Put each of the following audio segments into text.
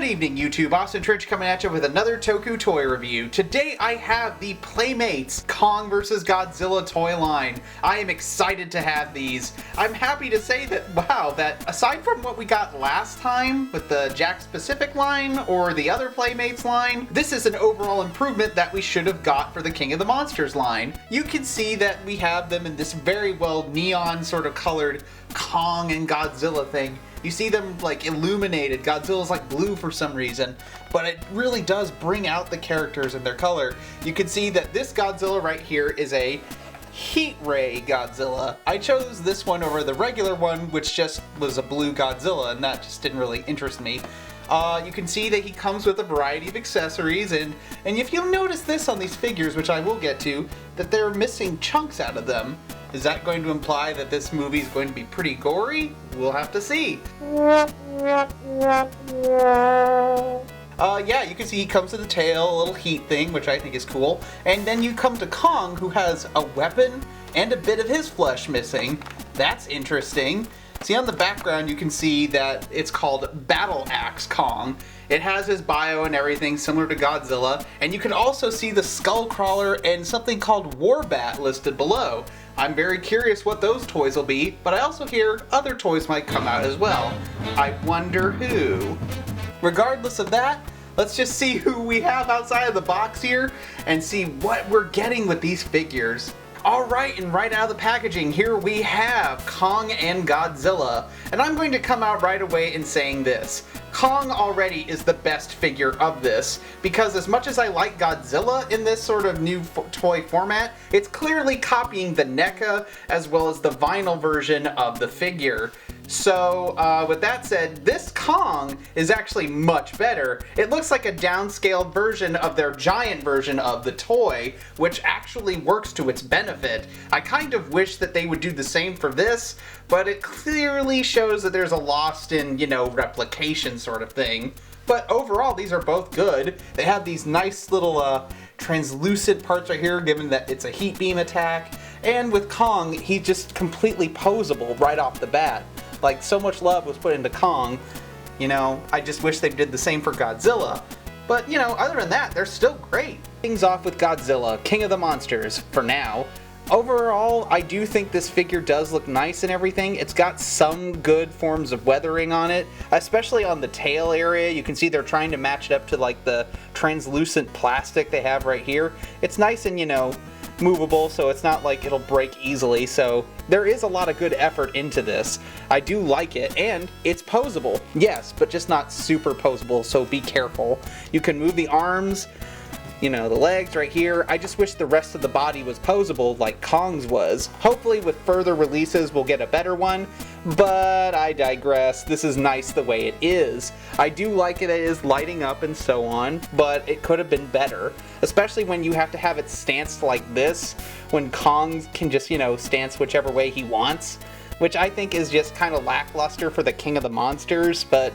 Good evening, YouTube. Austin Trench coming at you with another Toho toy review. Today I have the Playmates Kong vs. Godzilla toy line. I am excited to have these. I'm happy to say that, wow, that aside from what we got last time with the Jakks Pacific line or the other Playmates line, this is an overall improvement that we should have got for the King of the Monsters line. You can see that we have them in this very well neon sort of colored Kong and Godzilla thing. You see them like illuminated. Godzilla's like blue for some reason, but it really does bring out the characters and their color. You can see that this Godzilla right here is a heat ray Godzilla. I chose this one over the regular one, which just was a blue Godzilla, and that just didn't really interest me. You can see that he comes with a variety of accessories, and if you'll notice this on these figures, which I will get to, that they're missing chunks out of them. Is that going to imply that this movie is going to be pretty gory? We'll have to see. Yeah, you can see he comes with a tail, a little heat thing, which I think is cool. And then you come to Kong, who has a weapon and a bit of his flesh missing. That's interesting. See, on the background you can see that it's called Battle Axe Kong. It has his bio and everything similar to Godzilla, and you can also see the Skullcrawler and something called Warbat listed below. I'm very curious what those toys will be, but I also hear other toys might come out as well. I wonder who. Regardless of that, let's just see who we have outside of the box here and see what we're getting with these figures. Alright, and right out of the packaging, here we have Kong and Godzilla. And I'm going to come out right away in saying this. Kong already is the best figure of this, because as much as I like Godzilla in this sort of new toy format, it's clearly copying the NECA as well as the vinyl version of the figure. So, with that said, this Kong is actually much better. It looks like a downscaled version of their giant version of the toy, which actually works to its benefit. I kind of wish that they would do the same for this, but it clearly shows that there's a lost in, replication sort of thing. But overall, these are both good. They have these nice little translucent parts right here, given that it's a heat beam attack. And with Kong, he's just completely posable right off the bat. Like, so much love was put into Kong, I just wish they did the same for Godzilla. But, other than that, they're still great. Things off with Godzilla, King of the Monsters, for now. Overall, I do think this figure does look nice and everything. It's got some good forms of weathering on it, especially on the tail area. You can see they're trying to match it up to, like, the translucent plastic they have right here. It's nice and, movable, so it's not like it'll break easily, so there is a lot of good effort into this. I do like it, and it's posable, yes, but just not super posable, so be careful. You can move the arms, the legs right here. I just wish the rest of the body was posable like Kong's was. Hopefully with further releases we'll get a better one, but I digress. This is nice the way it is. I do like it is lighting up and so on, but it could have been better. Especially when you have to have it stanced like this, when Kong can just, stance whichever way he wants, which I think is just kind of lackluster for the King of the Monsters, but,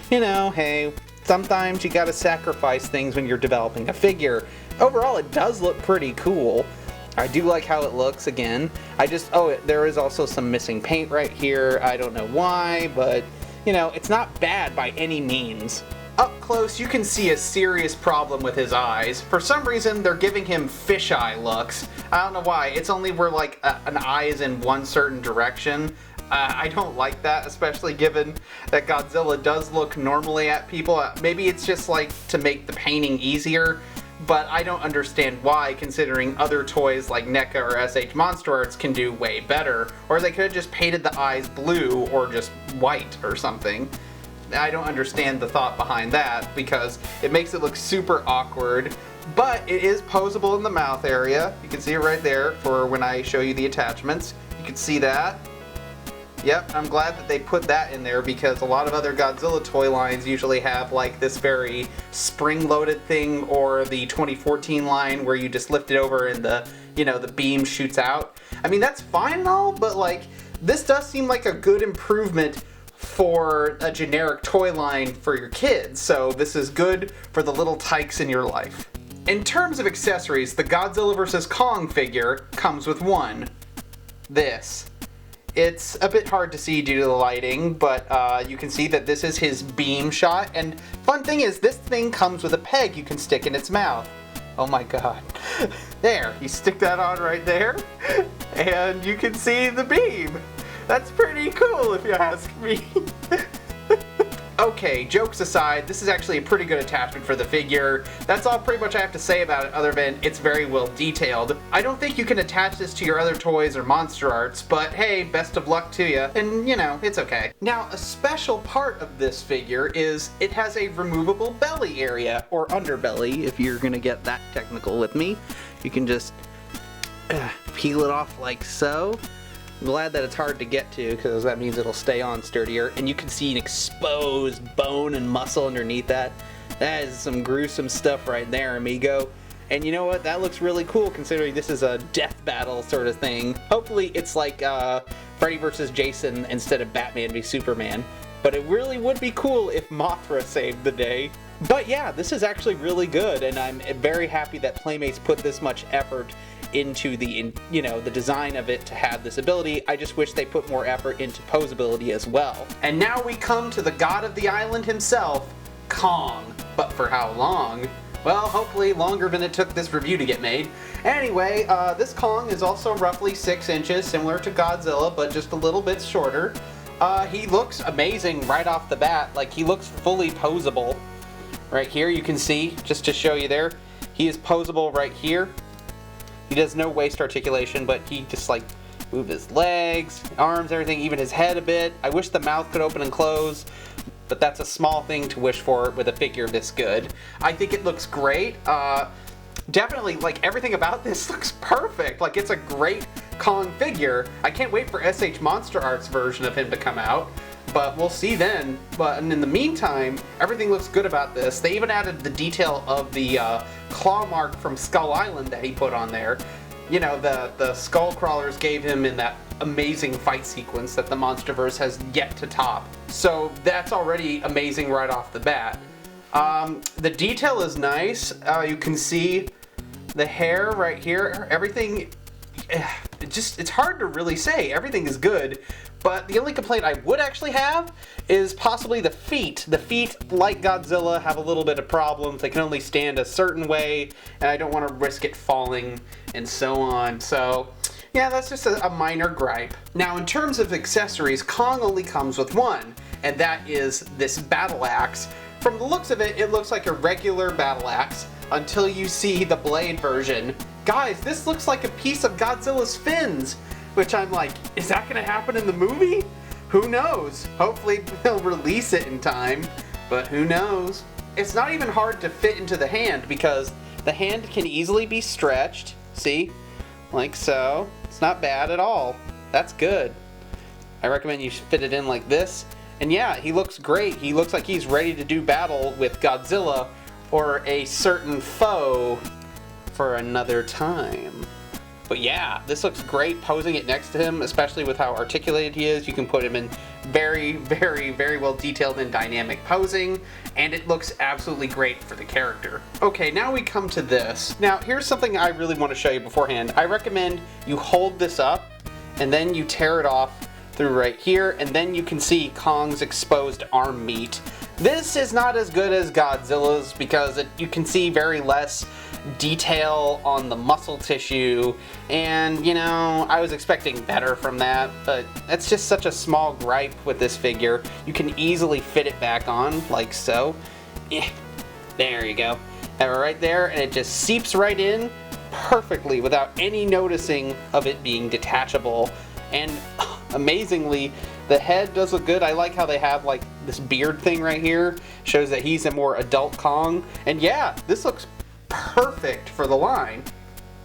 hey, sometimes you gotta sacrifice things when you're developing a figure. Overall, it does look pretty cool. I do like how it looks again. There is also some missing paint right here. I don't know why, but, it's not bad by any means. Up close, you can see a serious problem with his eyes. For some reason, they're giving him fisheye looks. I don't know why. It's only where, like, an eye is in one certain direction. I don't like that, especially given that Godzilla does look normally at people. Maybe it's just, like, to make the painting easier, but I don't understand why, considering other toys like NECA or SH Monster Arts can do way better. Or they could have just painted the eyes blue or just white or something. I don't understand the thought behind that, because it makes it look super awkward, but it is posable in the mouth area. You can see it right there for when I show you the attachments. You can see that. Yep, I'm glad that they put that in there, because a lot of other Godzilla toy lines usually have like this very spring-loaded thing, or the 2014 line where you just lift it over and the beam shoots out. I mean, that's fine and all, but like, this does seem like a good improvement for a generic toy line for your kids, so this is good for the little tykes in your life. In terms of accessories, the Godzilla vs. Kong figure comes with one. This. It's a bit hard to see due to the lighting, but you can see that this is his beam shot. And fun thing is, this thing comes with a peg you can stick in its mouth. Oh my god. There, you stick that on right there, and you can see the beam. That's pretty cool if you ask me. Okay, jokes aside, this is actually a pretty good attachment for the figure. That's all pretty much I have to say about it, other than it's very well detailed. I don't think you can attach this to your other toys or monster arts, but hey, best of luck to you, and you know, it's okay. Now, a special part of this figure is it has a removable belly area, or underbelly, if you're gonna get that technical with me. You can just peel it off like so. I'm glad that it's hard to get to, because that means it'll stay on sturdier, and you can see an exposed bone and muscle underneath that. That is some gruesome stuff right there, amigo. And you know what? That looks really cool considering this is a death battle sort of thing. Hopefully it's like Freddy vs. Jason instead of Batman v Superman. But it really would be cool if Mothra saved the day. But yeah, this is actually really good, and I'm very happy that Playmates put this much effort into the, you know, the design of it to have this ability. I just wish they put more effort into posability as well. And now we come to the god of the island himself, Kong. But for how long? Well, hopefully longer than it took this review to get made. Anyway, this Kong is also roughly 6 inches, similar to Godzilla, but just a little bit shorter. He looks amazing right off the bat. Like, he looks fully posable. Right here, you can see, just to show you there, he is posable right here. He does no waist articulation, but he just like move his legs, arms, everything, even his head a bit. I wish the mouth could open and close, but that's a small thing to wish for with a figure this good. I think it looks great. Definitely, like, everything about this looks perfect. Like, it's a great Kong figure. I can't wait for SH Monster Arts version of him to come out, but we'll see then. But in the meantime, everything looks good about this. They even added the detail of the claw mark from Skull Island that he put on there. You know, the skull crawlers gave him in that amazing fight sequence that the Monsterverse has yet to top. So that's already amazing right off the bat. The detail is nice. You can see the hair right here. Everything, it's hard to really say. Everything is good. But the only complaint I would actually have is possibly the feet. The feet, like Godzilla, have a little bit of problems. They can only stand a certain way, and I don't want to risk it falling and so on. So, yeah, that's just a minor gripe. Now, in terms of accessories, Kong only comes with one, and that is this battle axe. From the looks of it, it looks like a regular battle axe until you see the blade version. Guys, this looks like a piece of Godzilla's fins. Which I'm like, is that gonna happen in the movie? Who knows? Hopefully they'll release it in time, but who knows? It's not even hard to fit into the hand because the hand can easily be stretched. See? Like so. It's not bad at all. That's good. I recommend you fit it in like this. And yeah, he looks great. He looks like he's ready to do battle with Godzilla or a certain foe for another time. But yeah, this looks great posing it next to him, especially with how articulated he is. You can put him in very, very, very well detailed and dynamic posing, and it looks absolutely great for the character. Okay, now we come to this. Now, here's something I really want to show you beforehand. I recommend you hold this up, and then you tear it off through right here, and then you can see Kong's exposed arm meat. This is not as good as Godzilla's because you can see very less detail on the muscle tissue, and you know, I was expecting better from that, but that's just such a small gripe with this figure. You can easily fit it back on like so. There you go. Have it right there, and it just seeps right in perfectly without any noticing of it being detachable. And amazingly, the head does look good. I like how they have like this beard thing right here. Shows that he's a more adult Kong. And yeah, this looks perfect for the line.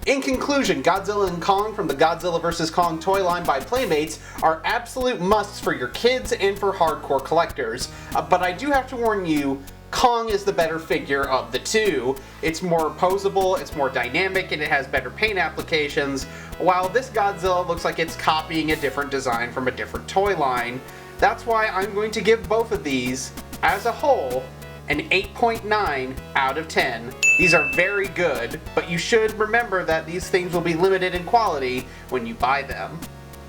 In conclusion, Godzilla and Kong from the Godzilla vs. Kong toy line by Playmates are absolute musts for your kids and for hardcore collectors. But I do have to warn you, Kong is the better figure of the two. It's more posable, it's more dynamic, and it has better paint applications, while this Godzilla looks like it's copying a different design from a different toy line. That's why I'm going to give both of these, as a whole, an 8.9 out of 10. These are very good, but you should remember that these things will be limited in quality when you buy them.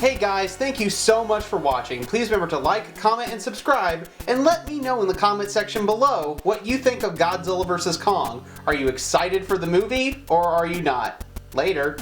Hey guys, thank you so much for watching. Please remember to like, comment, and subscribe, and let me know in the comment section below what you think of Godzilla vs. Kong. Are you excited for the movie, or are you not? Later.